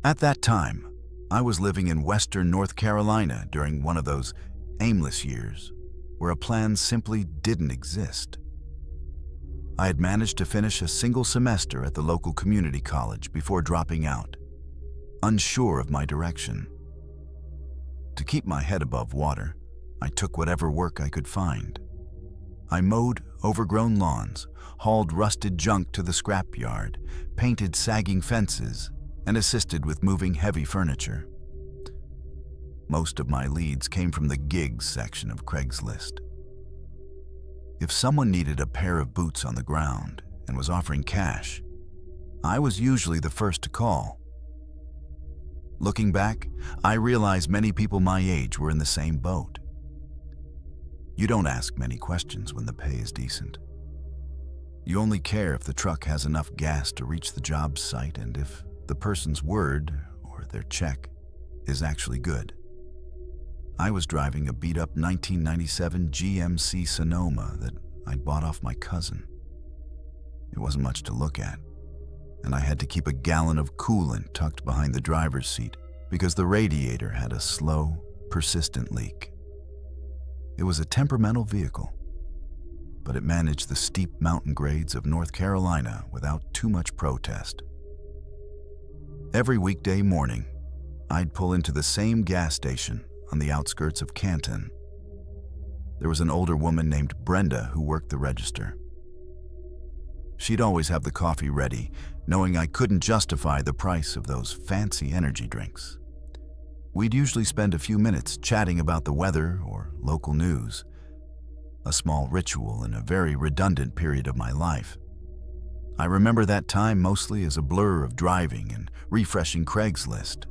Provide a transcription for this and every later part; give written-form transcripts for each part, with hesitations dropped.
At that time, I was living in western North Carolina during one of those aimless years where a plan simply didn't exist. I had managed to finish a single semester at the local community college before dropping out, unsure of my direction. To keep my head above water, I took whatever work I could find. I mowed overgrown lawns, hauled rusted junk to the scrapyard, painted sagging fences, and assisted with moving heavy furniture. Most of my leads came from the gigs section of Craigslist. If someone needed a pair of boots on the ground and was offering cash, I was usually the first to call. Looking back, I realized many people my age were in the same boat. You don't ask many questions when the pay is decent. You only care if the truck has enough gas to reach the job site and if the person's word, or their check, is actually good. I was driving a beat-up 1997 GMC Sonoma that I'd bought off my cousin. It wasn't much to look at, and I had to keep a gallon of coolant tucked behind the driver's seat because the radiator had a slow, persistent leak. It was a temperamental vehicle, but it managed the steep mountain grades of North Carolina without too much protest. Every weekday morning, I'd pull into the same gas station on the outskirts of Canton. There was an older woman named Brenda who worked the register. She'd always have the coffee ready, knowing I couldn't justify the price of those fancy energy drinks. We'd usually spend a few minutes chatting about the weather or local news, a small ritual in a very redundant period of my life. I remember that time mostly as a blur of driving and refreshing Craigslist.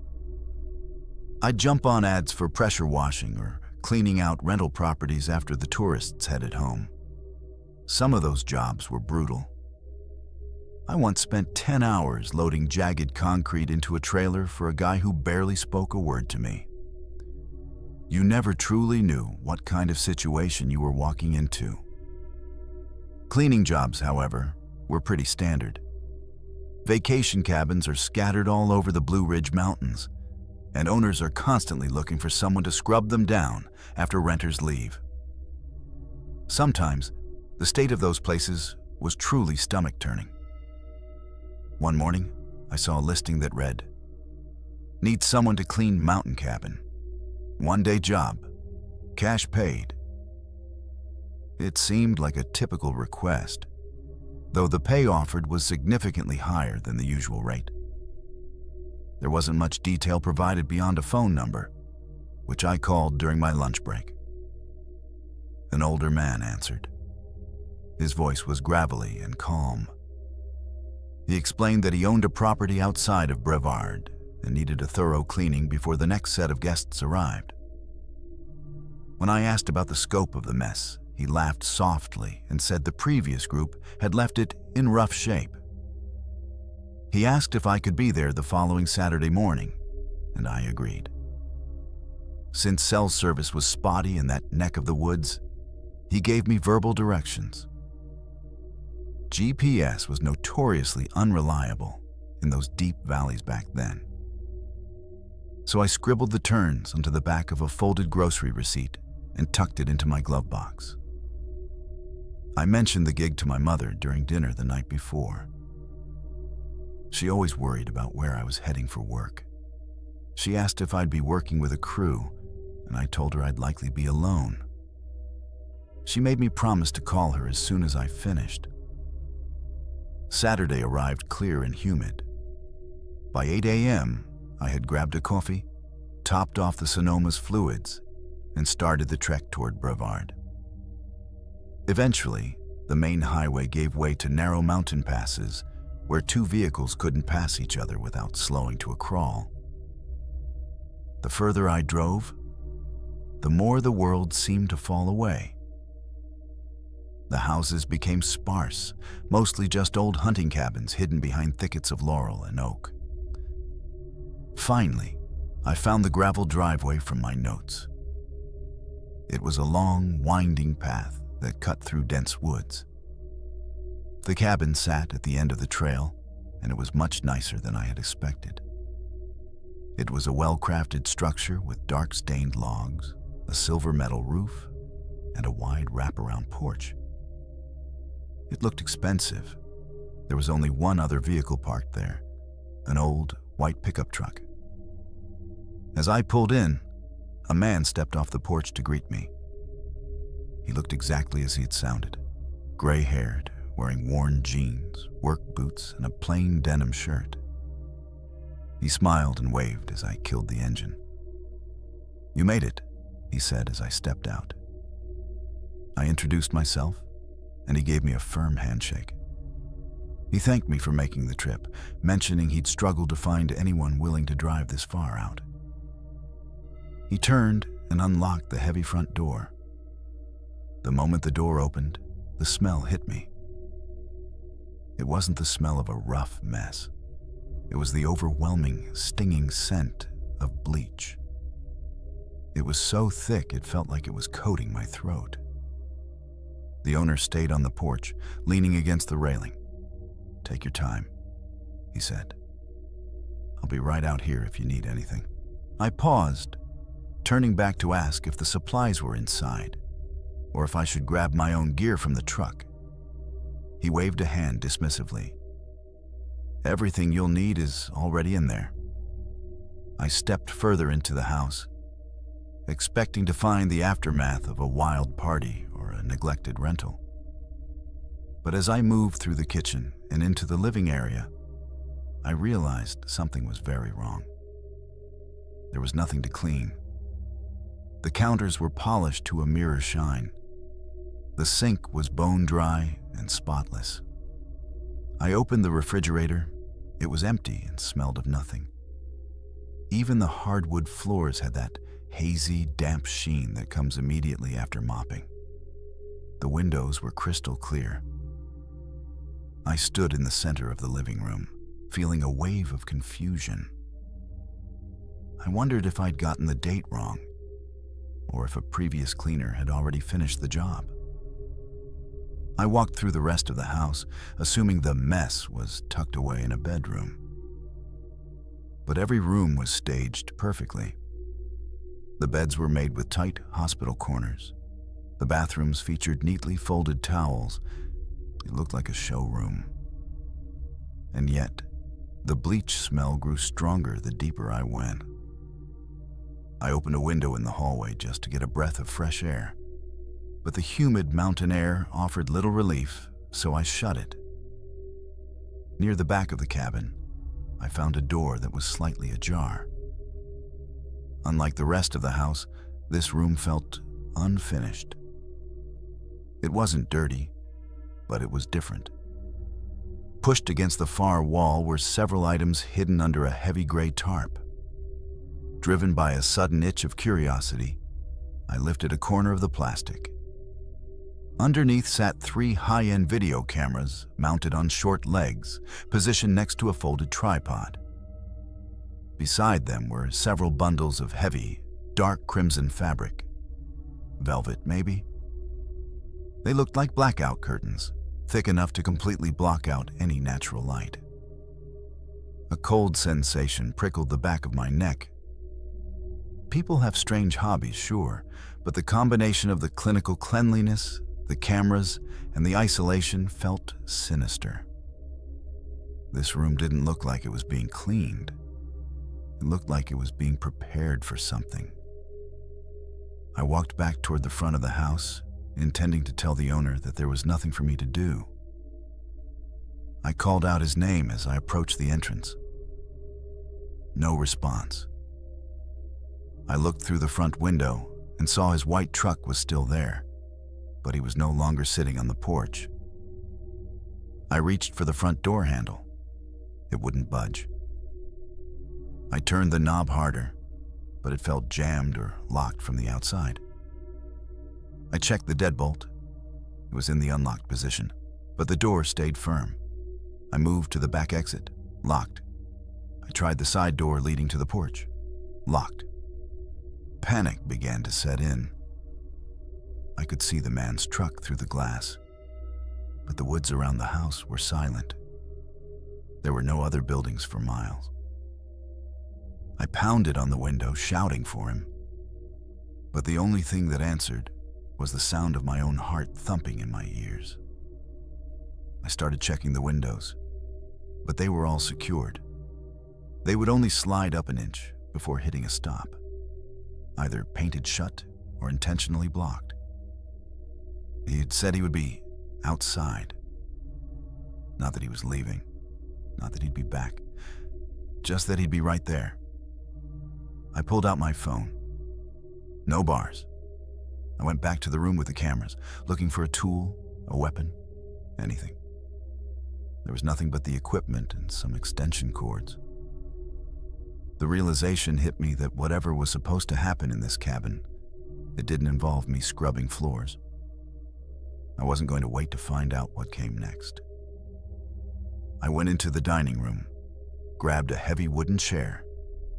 I'd jump on ads for pressure washing or cleaning out rental properties after the tourists headed home. Some of those jobs were brutal. I once spent 10 hours loading jagged concrete into a trailer for a guy who barely spoke a word to me. You never truly knew what kind of situation you were walking into. Cleaning jobs, however, were pretty standard. Vacation cabins are scattered all over the Blue Ridge Mountains, and owners are constantly looking for someone to scrub them down after renters leave. Sometimes, the state of those places was truly stomach-turning. One morning, I saw a listing that read, "Need someone to clean mountain cabin. One-day job. Cash paid." It seemed like a typical request, though the pay offered was significantly higher than the usual rate. There wasn't much detail provided beyond a phone number, which I called during my lunch break. An older man answered. His voice was gravelly and calm. He explained that he owned a property outside of Brevard and needed a thorough cleaning before the next set of guests arrived. When I asked about the scope of the mess, he laughed softly and said the previous group had left it in rough shape. He asked if I could be there the following Saturday morning, and I agreed. Since cell service was spotty in that neck of the woods, he gave me verbal directions. GPS was notoriously unreliable in those deep valleys back then. So I scribbled the turns onto the back of a folded grocery receipt and tucked it into my glove box. I mentioned the gig to my mother during dinner the night before. She always worried about where I was heading for work. She asked if I'd be working with a crew, and I told her I'd likely be alone. She made me promise to call her as soon as I finished. Saturday arrived clear and humid. By 8 a.m., I had grabbed a coffee, topped off the Sonoma's fluids, and started the trek toward Brevard. Eventually, the main highway gave way to narrow mountain passes where two vehicles couldn't pass each other without slowing to a crawl. The further I drove, the more the world seemed to fall away. The houses became sparse, mostly just old hunting cabins hidden behind thickets of laurel and oak. Finally, I found the gravel driveway from my notes. It was a long, winding path that cut through dense woods. The cabin sat at the end of the trail, and it was much nicer than I had expected. It was a well-crafted structure with dark-stained logs, a silver metal roof, and a wide wraparound porch. It looked expensive. There was only one other vehicle parked there, an old white pickup truck. As I pulled in, a man stepped off the porch to greet me. He looked exactly as he had sounded, gray-haired, wearing worn jeans, work boots, and a plain denim shirt. He smiled and waved as I killed the engine. "You made it," he said as I stepped out. I introduced myself, and he gave me a firm handshake. He thanked me for making the trip, mentioning he'd struggled to find anyone willing to drive this far out. He turned and unlocked the heavy front door. The moment the door opened, the smell hit me. It wasn't the smell of a rough mess. It was the overwhelming, stinging scent of bleach. It was so thick it felt like it was coating my throat. The owner stayed on the porch, leaning against the railing. "Take your time," he said. "I'll be right out here if you need anything." I paused, turning back to ask if the supplies were inside, or if I should grab my own gear from the truck. He waved a hand dismissively. "Everything you'll need is already in there." I stepped further into the house, expecting to find the aftermath of a wild party or a neglected rental. But as I moved through the kitchen and into the living area, I realized something was very wrong. There was nothing to clean. The counters were polished to a mirror shine. The sink was bone dry and spotless. I opened the refrigerator. It was empty and smelled of nothing. Even the hardwood floors had that hazy, damp sheen that comes immediately after mopping. The windows were crystal clear. I stood in the center of the living room, feeling a wave of confusion. I wondered if I'd gotten the date wrong, or if a previous cleaner had already finished the job. I walked through the rest of the house, assuming the mess was tucked away in a bedroom. But every room was staged perfectly. The beds were made with tight hospital corners. The bathrooms featured neatly folded towels. It looked like a showroom. And yet, the bleach smell grew stronger the deeper I went. I opened a window in the hallway just to get a breath of fresh air. But the humid mountain air offered little relief, so I shut it. Near the back of the cabin, I found a door that was slightly ajar. Unlike the rest of the house, this room felt unfinished. It wasn't dirty, but it was different. Pushed against the far wall were several items hidden under a heavy gray tarp. Driven by a sudden itch of curiosity, I lifted a corner of the plastic. Underneath sat 3 high-end video cameras mounted on short legs, positioned next to a folded tripod. Beside them were several bundles of heavy, dark crimson fabric. Velvet, maybe? They looked like blackout curtains, thick enough to completely block out any natural light. A cold sensation prickled the back of my neck. People have strange hobbies, sure, but the combination of the clinical cleanliness, the cameras, and the isolation felt sinister. This room didn't look like it was being cleaned. It looked like it was being prepared for something. I walked back toward the front of the house, intending to tell the owner that there was nothing for me to do. I called out his name as I approached the entrance. No response. I looked through the front window and saw his white truck was still there, but he was no longer sitting on the porch. I reached for the front door handle. It wouldn't budge. I turned the knob harder, but it felt jammed or locked from the outside. I checked the deadbolt. It was in the unlocked position, but the door stayed firm. I moved to the back exit, locked. I tried the side door leading to the porch, locked. Panic began to set in. I could see the man's truck through the glass, but the woods around the house were silent. There were no other buildings for miles. I pounded on the window, shouting for him. But the only thing that answered was the sound of my own heart thumping in my ears. I started checking the windows, but they were all secured. They would only slide up an inch before hitting a stop, either painted shut or intentionally blocked. He had said he would be outside. Not that he was leaving, not that he'd be back, just that he'd be right there. I pulled out my phone. No bars. I went back to the room with the cameras, looking for a tool, a weapon, anything. There was nothing but the equipment and some extension cords. The realization hit me that whatever was supposed to happen in this cabin, it didn't involve me scrubbing floors. I wasn't going to wait to find out what came next. I went into the dining room, grabbed a heavy wooden chair,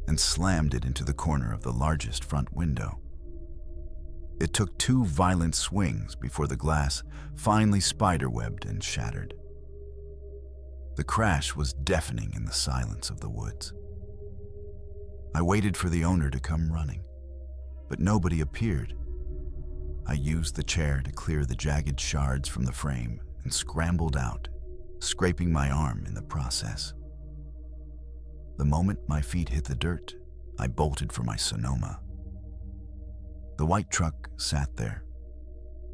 and slammed it into the corner of the largest front window. It took 2 violent swings before the glass finally spiderwebbed and shattered. The crash was deafening in the silence of the woods. I waited for the owner to come running, but nobody appeared. I used the chair to clear the jagged shards from the frame and scrambled out, scraping my arm in the process. The moment my feet hit the dirt, I bolted for my Sonoma. The white truck sat there,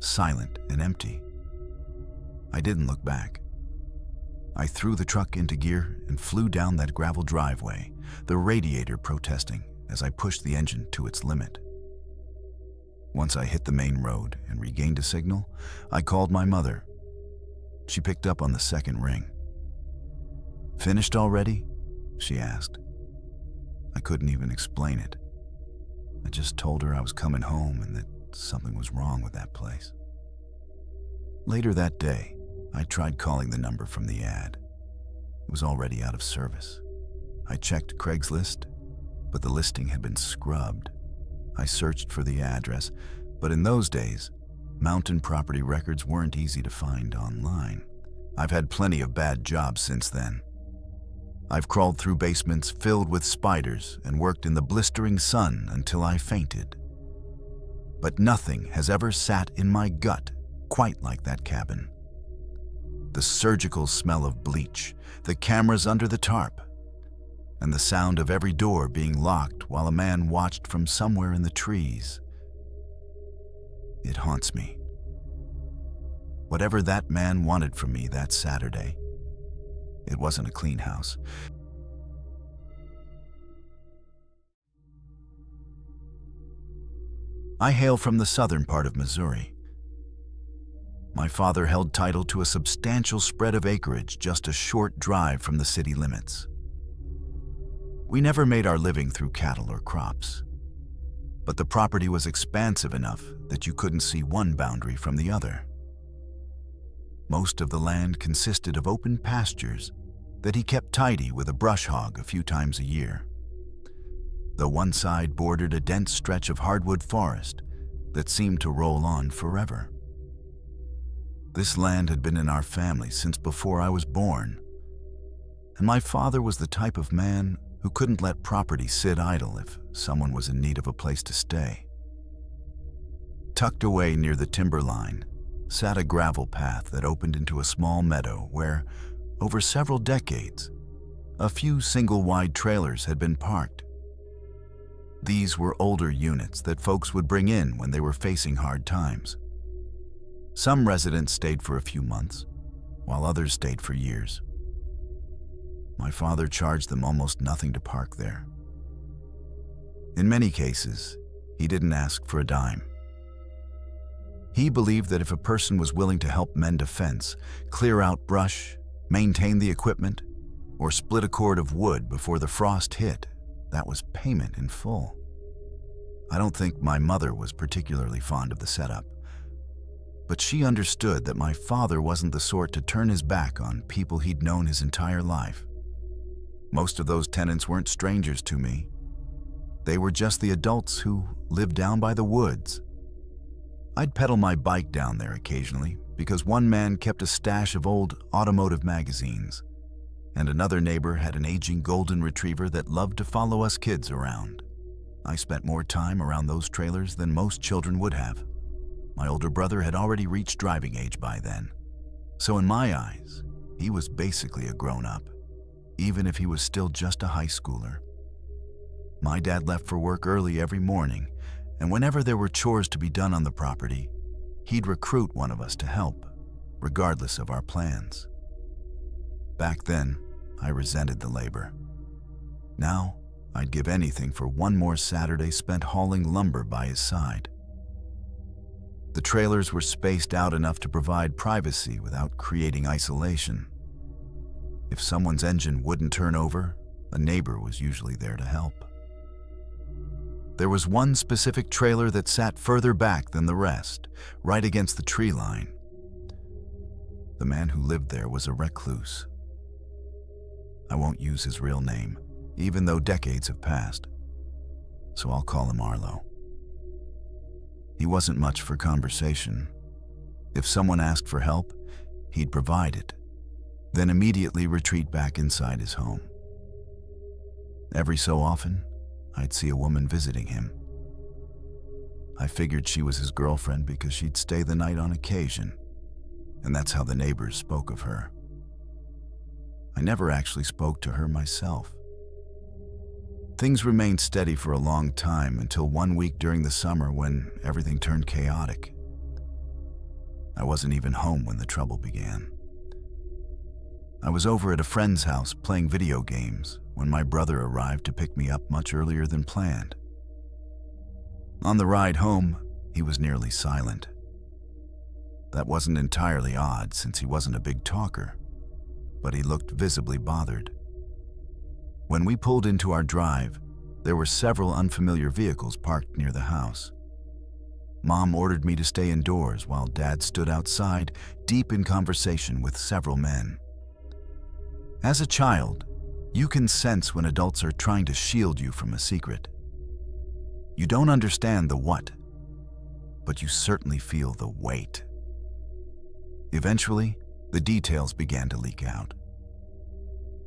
silent and empty. I didn't look back. I threw the truck into gear and flew down that gravel driveway, the radiator protesting as I pushed the engine to its limit. Once I hit the main road and regained a signal, I called my mother. She picked up on the second ring. "Finished already?" she asked. I couldn't even explain it. I just told her I was coming home and that something was wrong with that place. Later that day, I tried calling the number from the ad. It was already out of service. I checked Craigslist, but the listing had been scrubbed. I searched for the address, but in those days, mountain property records weren't easy to find online. I've had plenty of bad jobs since then. I've crawled through basements filled with spiders and worked in the blistering sun until I fainted. But nothing has ever sat in my gut quite like that cabin. The surgical smell of bleach, the cameras under the tarp, and the sound of every door being locked while a man watched from somewhere in the trees. It haunts me. Whatever that man wanted from me that Saturday, it wasn't a clean house. I hail from the southern part of Missouri. My father held title to a substantial spread of acreage just a short drive from the city limits. We never made our living through cattle or crops, but the property was expansive enough that you couldn't see one boundary from the other. Most of the land consisted of open pastures that he kept tidy with a brush hog a few times a year. The one side bordered a dense stretch of hardwood forest that seemed to roll on forever. This land had been in our family since before I was born, and my father was the type of man who couldn't let property sit idle if someone was in need of a place to stay. Tucked away near the timberline sat a gravel path that opened into a small meadow where, over several decades, a few single-wide trailers had been parked. These were older units that folks would bring in when they were facing hard times. Some residents stayed for a few months, while others stayed for years. My father charged them almost nothing to park there. In many cases, he didn't ask for a dime. He believed that if a person was willing to help mend a fence, clear out brush, maintain the equipment, or split a cord of wood before the frost hit, that was payment in full. I don't think my mother was particularly fond of the setup, but she understood that my father wasn't the sort to turn his back on people he'd known his entire life. Most of those tenants weren't strangers to me. They were just the adults who lived down by the woods. I'd pedal my bike down there occasionally because one man kept a stash of old automotive magazines, and another neighbor had an aging golden retriever that loved to follow us kids around. I spent more time around those trailers than most children would have. My older brother had already reached driving age by then, so in my eyes, he was basically a grown-up, even if he was still just a high schooler. My dad left for work early every morning, and whenever there were chores to be done on the property, he'd recruit one of us to help, regardless of our plans. Back then, I resented the labor. Now, I'd give anything for one more Saturday spent hauling lumber by his side. The trailers were spaced out enough to provide privacy without creating isolation. If someone's engine wouldn't turn over, a neighbor was usually there to help. There was one specific trailer that sat further back than the rest, right against the tree line. The man who lived there was a recluse. I won't use his real name, even though decades have passed, so I'll call him Arlo. He wasn't much for conversation. If someone asked for help, he'd provide it, then immediately retreat back inside his home. Every so often, I'd see a woman visiting him. I figured she was his girlfriend because she'd stay the night on occasion, and that's how the neighbors spoke of her. I never actually spoke to her myself. Things remained steady for a long time until one week during the summer when everything turned chaotic. I wasn't even home when the trouble began. I was over at a friend's house playing video games when my brother arrived to pick me up much earlier than planned. On the ride home, he was nearly silent. That wasn't entirely odd since he wasn't a big talker, but he looked visibly bothered. When we pulled into our drive, there were several unfamiliar vehicles parked near the house. Mom ordered me to stay indoors while Dad stood outside, deep in conversation with several men. As a child, you can sense when adults are trying to shield you from a secret. You don't understand the what, but you certainly feel the weight. Eventually, the details began to leak out.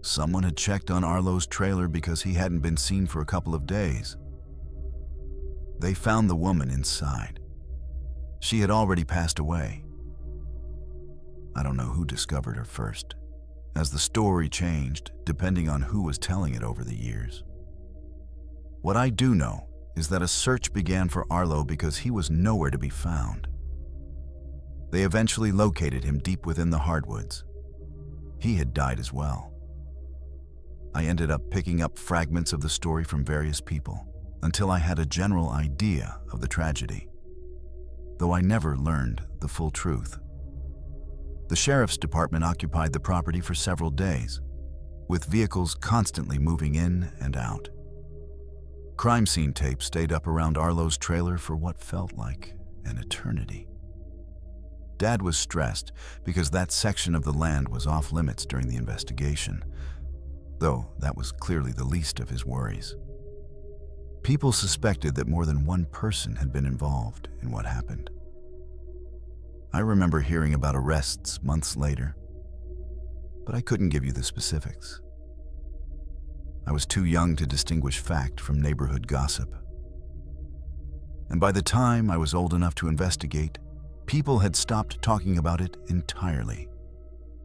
Someone had checked on Arlo's trailer because he hadn't been seen for a couple of days. They found the woman inside. She had already passed away. I don't know who discovered her first, as the story changed depending on who was telling it over the years. What I do know is that a search began for Arlo because he was nowhere to be found. They eventually located him deep within the hardwoods. He had died as well. I ended up picking up fragments of the story from various people until I had a general idea of the tragedy, though I never learned the full truth. The sheriff's department occupied the property for several days, with vehicles constantly moving in and out. Crime scene tape stayed up around Arlo's trailer for what felt like an eternity. Dad was stressed because that section of the land was off limits during the investigation, though that was clearly the least of his worries. People suspected that more than one person had been involved in what happened. I remember hearing about arrests months later, but I couldn't give you the specifics. I was too young to distinguish fact from neighborhood gossip. And by the time I was old enough to investigate, people had stopped talking about it entirely.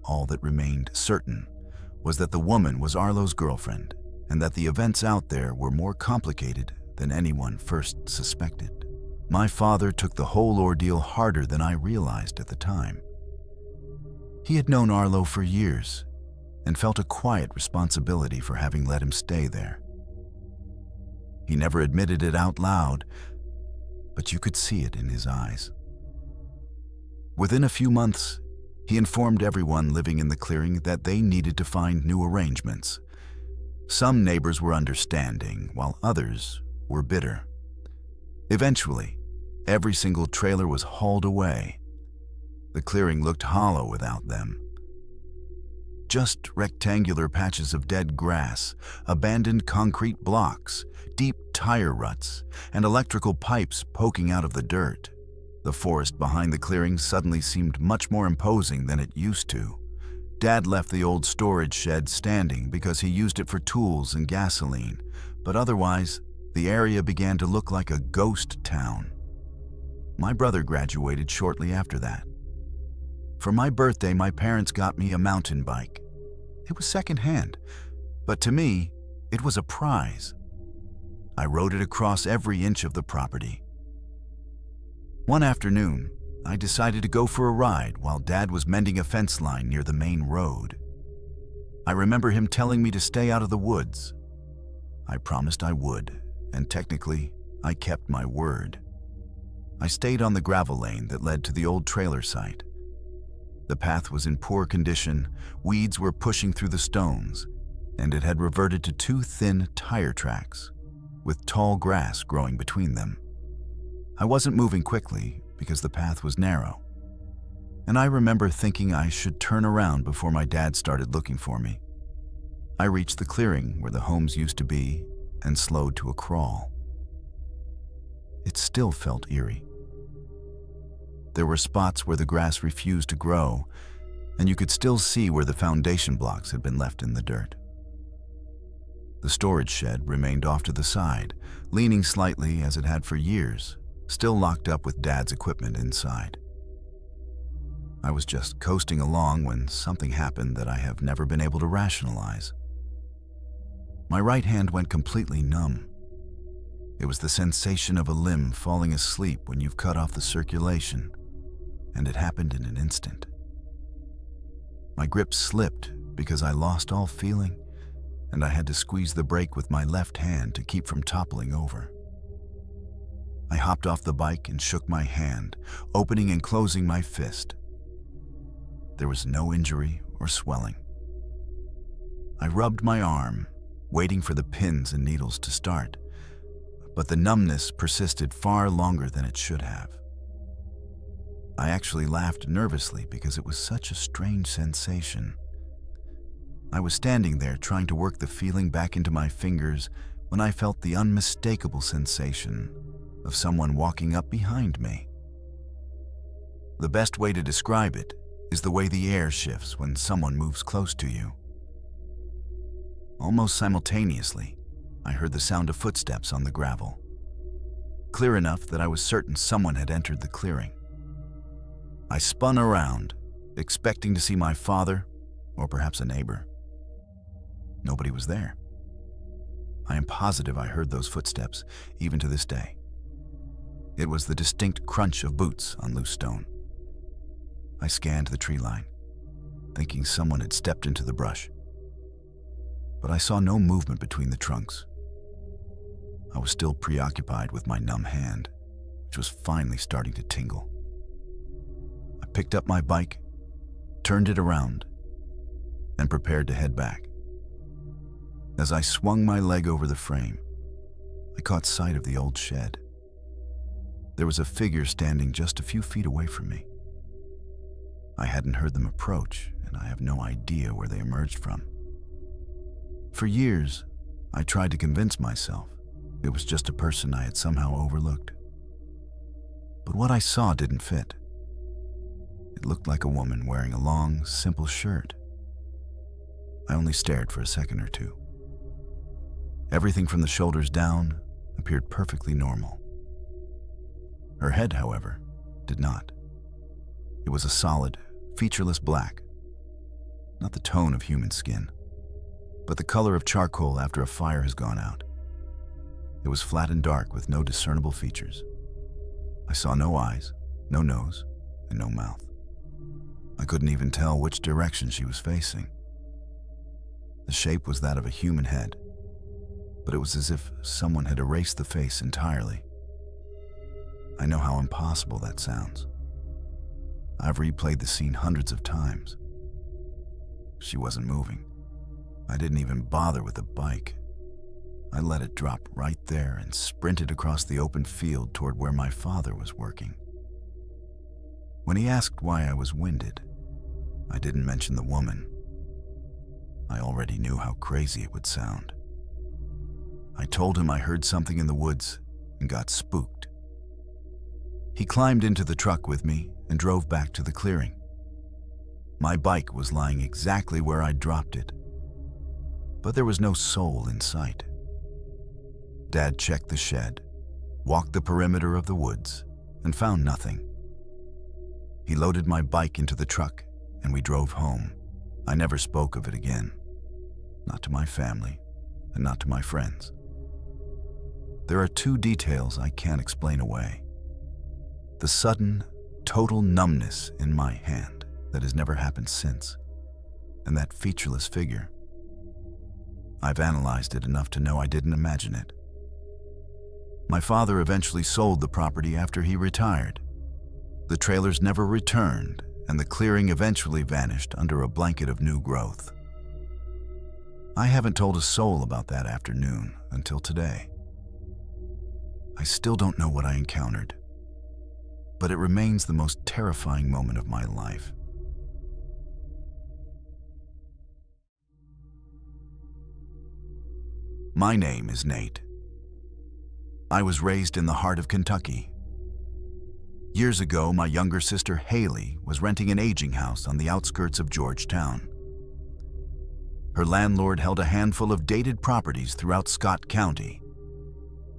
All that remained certain was that the woman was Arlo's girlfriend and that the events out there were more complicated than anyone first suspected. My father took the whole ordeal harder than I realized at the time. He had known Arlo for years and felt a quiet responsibility for having let him stay there. He never admitted it out loud, but you could see it in his eyes. Within a few months, he informed everyone living in the clearing that they needed to find new arrangements. Some neighbors were understanding, while others were bitter. Eventually, every single trailer was hauled away. The clearing looked hollow without them. Just rectangular patches of dead grass, abandoned concrete blocks, deep tire ruts, and electrical pipes poking out of the dirt. The forest behind the clearing suddenly seemed much more imposing than it used to, Dad left the old storage shed standing because he used it for tools and gasoline, but otherwise, the area began to look like a ghost town. My brother graduated shortly after that. For my birthday, my parents got me a mountain bike. It was secondhand, but to me, it was a prize. I rode it across every inch of the property. One afternoon, I decided to go for a ride while Dad was mending a fence line near the main road. I remember him telling me to stay out of the woods. I promised I would, and technically, I kept my word. I stayed on the gravel lane that led to the old trailer site. The path was in poor condition, weeds were pushing through the stones, and it had reverted to two thin tire tracks, with tall grass growing between them. I wasn't moving quickly because the path was narrow, and I remember thinking I should turn around before my dad started looking for me. I reached the clearing where the homes used to be and slowed to a crawl. It still felt eerie. There were spots where the grass refused to grow, and you could still see where the foundation blocks had been left in the dirt. The storage shed remained off to the side, leaning slightly as it had for years, still locked up with Dad's equipment inside. I was just coasting along when something happened that I have never been able to rationalize. My right hand went completely numb. It was the sensation of a limb falling asleep when you've cut off the circulation, and it happened in an instant. My grip slipped because I lost all feeling, and I had to squeeze the brake with my left hand to keep from toppling over. I hopped off the bike and shook my hand, opening and closing my fist. There was no injury or swelling. I rubbed my arm, waiting for the pins and needles to start, but the numbness persisted far longer than it should have. I actually laughed nervously because it was such a strange sensation. I was standing there trying to work the feeling back into my fingers when I felt the unmistakable sensation of someone walking up behind me. The best way to describe it is the way the air shifts when someone moves close to you. Almost simultaneously, I heard the sound of footsteps on the gravel, clear enough that I was certain someone had entered the clearing. I spun around, expecting to see my father or perhaps a neighbor. Nobody was there. I am positive I heard those footsteps, even to this day. It was the distinct crunch of boots on loose stone. I scanned the tree line, thinking someone had stepped into the brush. But I saw no movement between the trunks. I was still preoccupied with my numb hand, which was finally starting to tingle. I picked up my bike, turned it around, and prepared to head back. As I swung my leg over the frame, I caught sight of the old shed. There was a figure standing just a few feet away from me. I hadn't heard them approach, and I have no idea where they emerged from. For years, I tried to convince myself it was just a person I had somehow overlooked. But what I saw didn't fit. It looked like a woman wearing a long, simple shirt. I only stared for a second or two. Everything from the shoulders down appeared perfectly normal. Her head, however, did not. It was a solid, featureless black, not the tone of human skin, but the color of charcoal after a fire has gone out. It was flat and dark with no discernible features. I saw no eyes, no nose, and no mouth. I couldn't even tell which direction she was facing. The shape was that of a human head, but it was as if someone had erased the face entirely. I know how impossible that sounds. I've replayed the scene hundreds of times. She wasn't moving. I didn't even bother with the bike. I let it drop right there and sprinted across the open field toward where my father was working. When he asked why I was winded, I didn't mention the woman. I already knew how crazy it would sound. I told him I heard something in the woods and got spooked. He climbed into the truck with me and drove back to the clearing. My bike was lying exactly where I'd dropped it, but there was no soul in sight. Dad checked the shed, walked the perimeter of the woods, and found nothing. He loaded my bike into the truck, and we drove home. I never spoke of it again, not to my family, and not to my friends. There are two details I can't explain away. The sudden, total numbness in my hand that has never happened since, and that featureless figure. I've analyzed it enough to know I didn't imagine it. My father eventually sold the property after he retired. The trailers never returned, and the clearing eventually vanished under a blanket of new growth. I haven't told a soul about that afternoon until today. I still don't know what I encountered, but it remains the most terrifying moment of my life. My name is Nate. I was raised in the heart of Kentucky. Years ago, my younger sister Hayley was renting an aging house on the outskirts of Georgetown. Her landlord held a handful of dated properties throughout Scott County.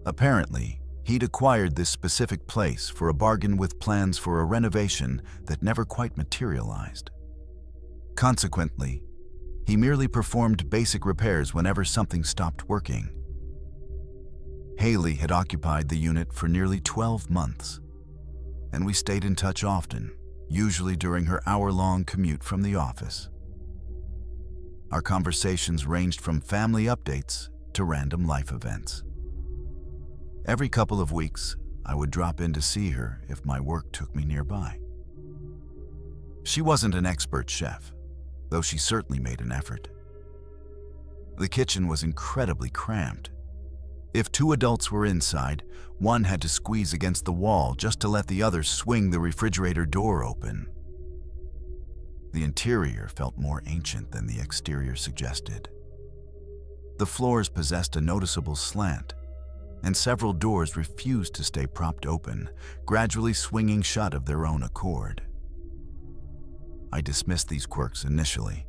Apparently, he'd acquired this specific place for a bargain with plans for a renovation that never quite materialized. Consequently, he merely performed basic repairs whenever something stopped working. Hayley had occupied the unit for nearly 12 months, and we stayed in touch often, usually during her hour-long commute from the office. Our conversations ranged from family updates to random life events. Every couple of weeks, I would drop in to see her if my work took me nearby. She wasn't an expert chef, though she certainly made an effort. The kitchen was incredibly cramped. If two adults were inside, one had to squeeze against the wall just to let the other swing the refrigerator door open. The interior felt more ancient than the exterior suggested. The floors possessed a noticeable slant, and several doors refused to stay propped open, gradually swinging shut of their own accord. I dismissed these quirks initially,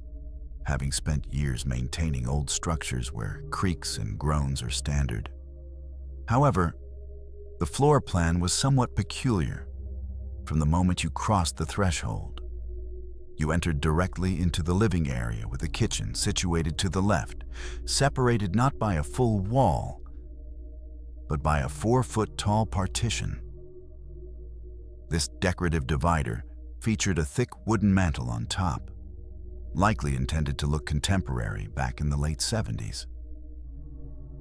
having spent years maintaining old structures where creaks and groans are standard. However, the floor plan was somewhat peculiar. From the moment you crossed the threshold, you entered directly into the living area with a kitchen situated to the left, separated not by a full wall, but by a 4-foot-tall partition. This decorative divider featured a thick wooden mantel on top, likely intended to look contemporary back in the late 70s.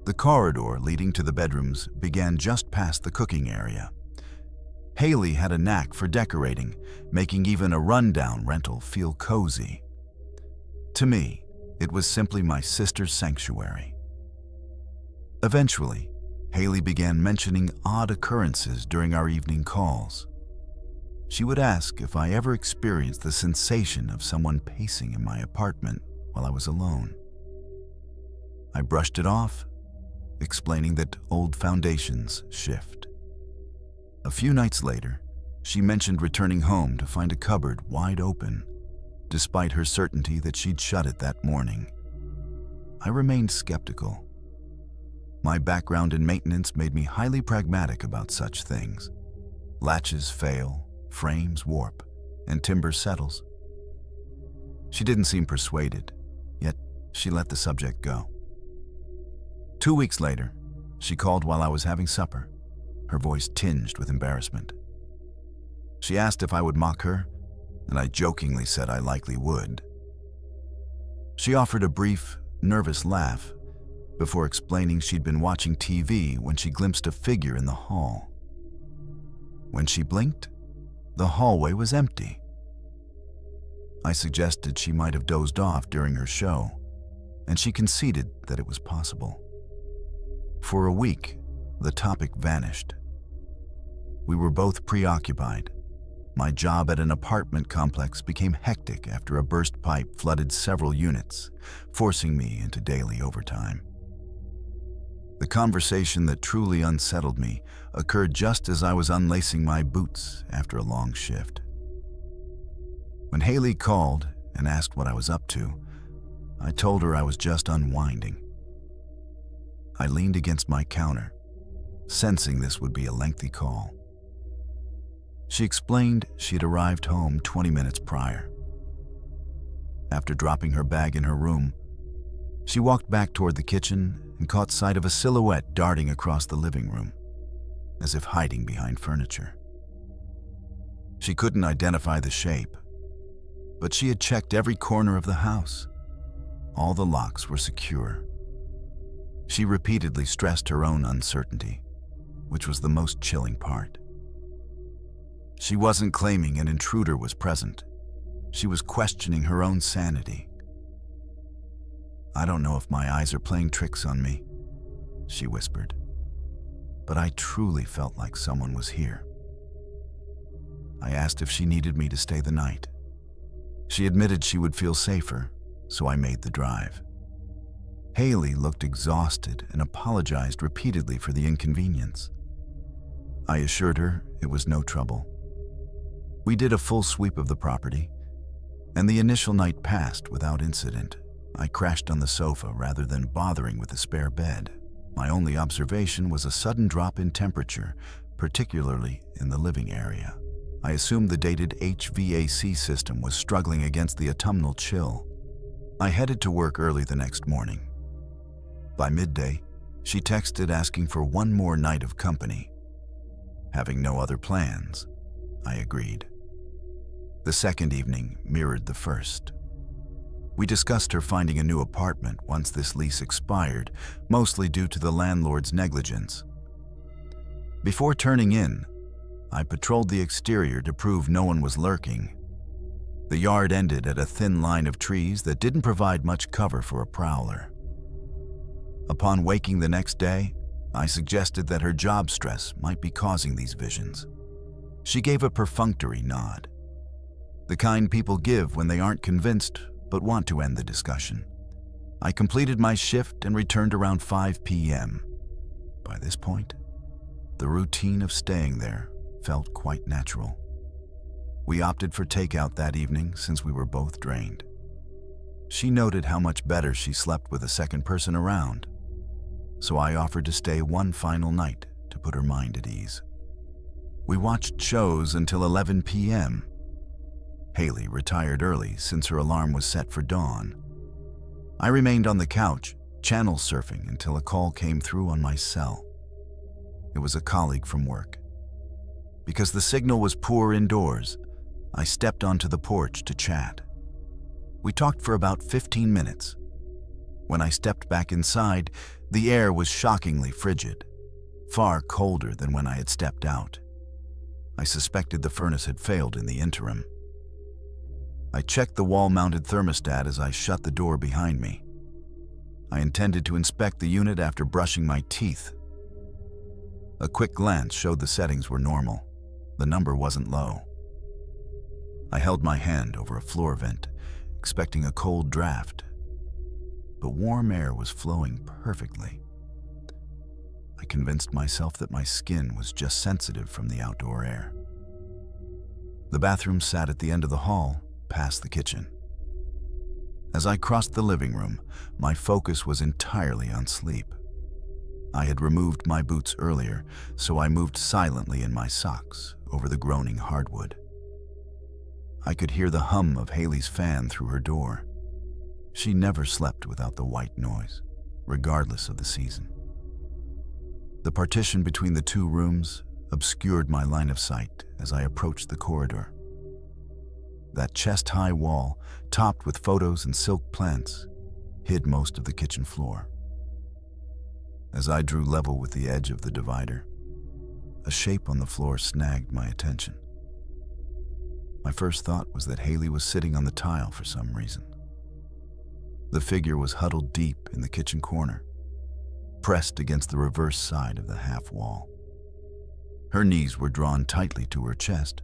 The corridor leading to the bedrooms began just past the cooking area. Hayley had a knack for decorating, making even a rundown rental feel cozy. To me, it was simply my sister's sanctuary. Eventually, Hayley began mentioning odd occurrences during our evening calls. She would ask if I ever experienced the sensation of someone pacing in my apartment while I was alone. I brushed it off, explaining that old foundations shift. A few nights later, she mentioned returning home to find a cupboard wide open, despite her certainty that she'd shut it that morning. I remained skeptical. My background in maintenance made me highly pragmatic about such things. Latches fail, frames warp, and timber settles. She didn't seem persuaded, yet she let the subject go. 2 weeks later, she called while I was having supper, her voice tinged with embarrassment. She asked if I would mock her, and I jokingly said I likely would. She offered a brief, nervous laugh before explaining she'd been watching TV when she glimpsed a figure in the hall. When she blinked, the hallway was empty. I suggested she might have dozed off during her show, and she conceded that it was possible. For a week, the topic vanished. We were both preoccupied. My job at an apartment complex became hectic after a burst pipe flooded several units, forcing me into daily overtime. The conversation that truly unsettled me occurred just as I was unlacing my boots after a long shift. When Hayley called and asked what I was up to, I told her I was just unwinding. I leaned against my counter, sensing this would be a lengthy call. She explained she had arrived home 20 minutes prior. After dropping her bag in her room, she walked back toward the kitchen and caught sight of a silhouette darting across the living room, as if hiding behind furniture. She couldn't identify the shape, but she had checked every corner of the house. All the locks were secure. She repeatedly stressed her own uncertainty, which was the most chilling part. She wasn't claiming an intruder was present. She was questioning her own sanity. "I don't know if my eyes are playing tricks on me," she whispered, "but I truly felt like someone was here." I asked if she needed me to stay the night. She admitted she would feel safer, so I made the drive. Hayley looked exhausted and apologized repeatedly for the inconvenience. I assured her it was no trouble. We did a full sweep of the property, and the initial night passed without incident. I crashed on the sofa rather than bothering with the spare bed. My only observation was a sudden drop in temperature, particularly in the living area. I assumed the dated HVAC system was struggling against the autumnal chill. I headed to work early the next morning. By midday, she texted asking for one more night of company. Having no other plans, I agreed. The second evening mirrored the first. We discussed her finding a new apartment once this lease expired, mostly due to the landlord's negligence. Before turning in, I patrolled the exterior to prove no one was lurking. The yard ended at a thin line of trees that didn't provide much cover for a prowler. Upon waking the next day, I suggested that her job stress might be causing these visions. She gave a perfunctory nod, the kind people give when they aren't convinced but want to end the discussion. I completed my shift and returned around 5 p.m. By this point, the routine of staying there felt quite natural. We opted for takeout that evening since we were both drained. She noted how much better she slept with a second person around, so I offered to stay one final night to put her mind at ease. We watched shows until 11 p.m. Hayley retired early since her alarm was set for dawn. I remained on the couch, channel surfing until a call came through on my cell. It was a colleague from work. Because the signal was poor indoors, I stepped onto the porch to chat. We talked for about 15 minutes. When I stepped back inside, the air was shockingly frigid, far colder than when I had stepped out. I suspected the furnace had failed in the interim. I checked the wall-mounted thermostat as I shut the door behind me. I intended to inspect the unit after brushing my teeth. A quick glance showed the settings were normal. The number wasn't low. I held my hand over a floor vent, expecting a cold draft, but warm air was flowing perfectly. I convinced myself that my skin was just sensitive from the outdoor air. The bathroom sat at the end of the hall, past the kitchen. As I crossed the living room, my focus was entirely on sleep. I had removed my boots earlier, so I moved silently in my socks over the groaning hardwood. I could hear the hum of Hayley's fan through her door. She never slept without the white noise, regardless of the season. The partition between the two rooms obscured my line of sight as I approached the corridor. That chest-high wall, topped with photos and silk plants, hid most of the kitchen floor. As I drew level with the edge of the divider, a shape on the floor snagged my attention. My first thought was that Hayley was sitting on the tile for some reason. The figure was huddled deep in the kitchen corner, pressed against the reverse side of the half wall. Her knees were drawn tightly to her chest,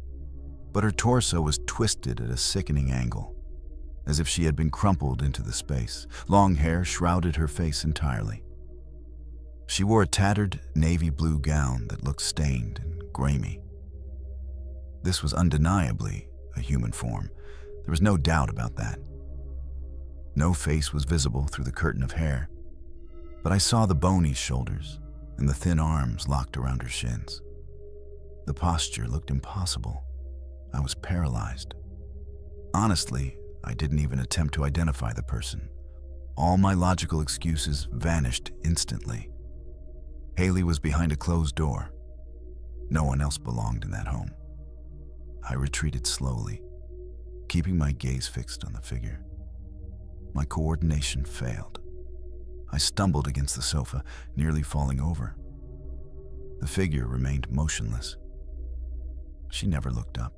but her torso was twisted at a sickening angle, as if she had been crumpled into the space. Long hair shrouded her face entirely. She wore a tattered navy blue gown that looked stained and grimy. This was undeniably a human form, There was no doubt about that. No face was visible through the curtain of hair, but I saw the bony shoulders and the thin arms locked around her shins. The posture looked impossible. I was paralyzed. Honestly, I didn't even attempt to identify the person. All my logical excuses vanished instantly. Hayley was behind a closed door. No one else belonged in that home. I retreated slowly, keeping my gaze fixed on the figure. My coordination failed. I stumbled against the sofa, nearly falling over. The figure remained motionless. She never looked up.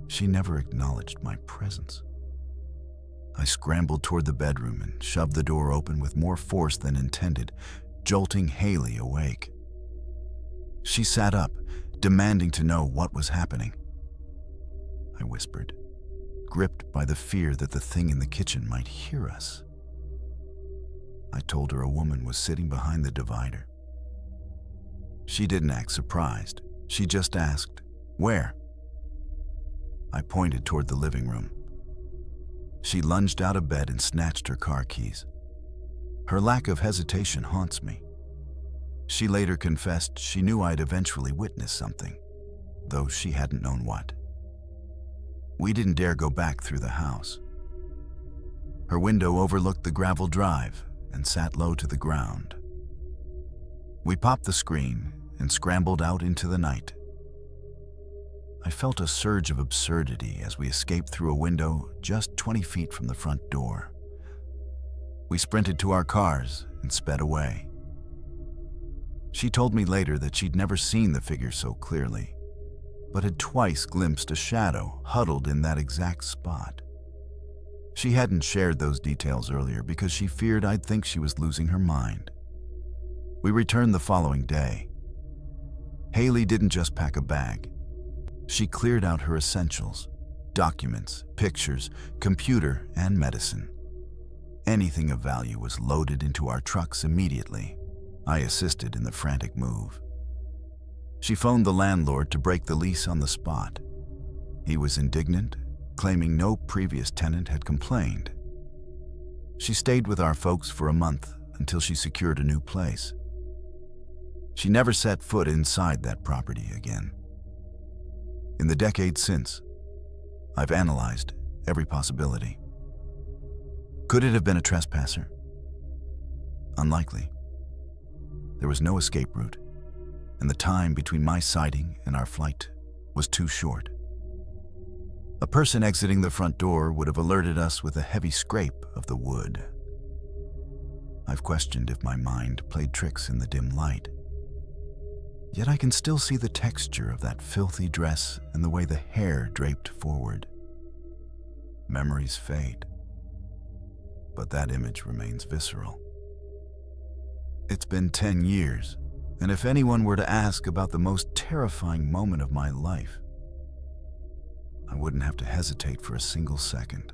She never acknowledged my presence. I scrambled toward the bedroom and shoved the door open with more force than intended, jolting Hayley awake. She sat up, demanding to know what was happening. I whispered, gripped by the fear that the thing in the kitchen might hear us. I told her a woman was sitting behind the divider. She didn't act surprised. She just asked, "Where?" I pointed toward the living room. She lunged out of bed and snatched her car keys. Her lack of hesitation haunts me. She later confessed she knew I'd eventually witnessed something, though she hadn't known what. We didn't dare go back through the house. Her window overlooked the gravel drive and sat low to the ground. We popped the screen and scrambled out into the night. I felt a surge of absurdity as we escaped through a window just 20 feet from the front door. We sprinted to our cars and sped away. She told me later that she'd never seen the figure so clearly, but had twice glimpsed a shadow huddled in that exact spot. She hadn't shared those details earlier because she feared I'd think she was losing her mind. We returned the following day. Hayley didn't just pack a bag. She cleared out her essentials: documents, pictures, computer, and medicine. Anything of value was loaded into our trucks immediately. I assisted in the frantic move. She phoned the landlord to break the lease on the spot. He was indignant, claiming no previous tenant had complained. She stayed with our folks for a month until she secured a new place. She never set foot inside that property again. In the decades since, I've analyzed every possibility. Could it have been a trespasser? Unlikely. There was no escape route, and the time between my sighting and our flight was too short. A person exiting the front door would have alerted us with a heavy scrape of the wood. I've questioned if my mind played tricks in the dim light. Yet I can still see the texture of that filthy dress and the way the hair draped forward. Memories fade, but that image remains visceral. It's been 10 years, and if anyone were to ask about the most terrifying moment of my life, I wouldn't have to hesitate for a single second.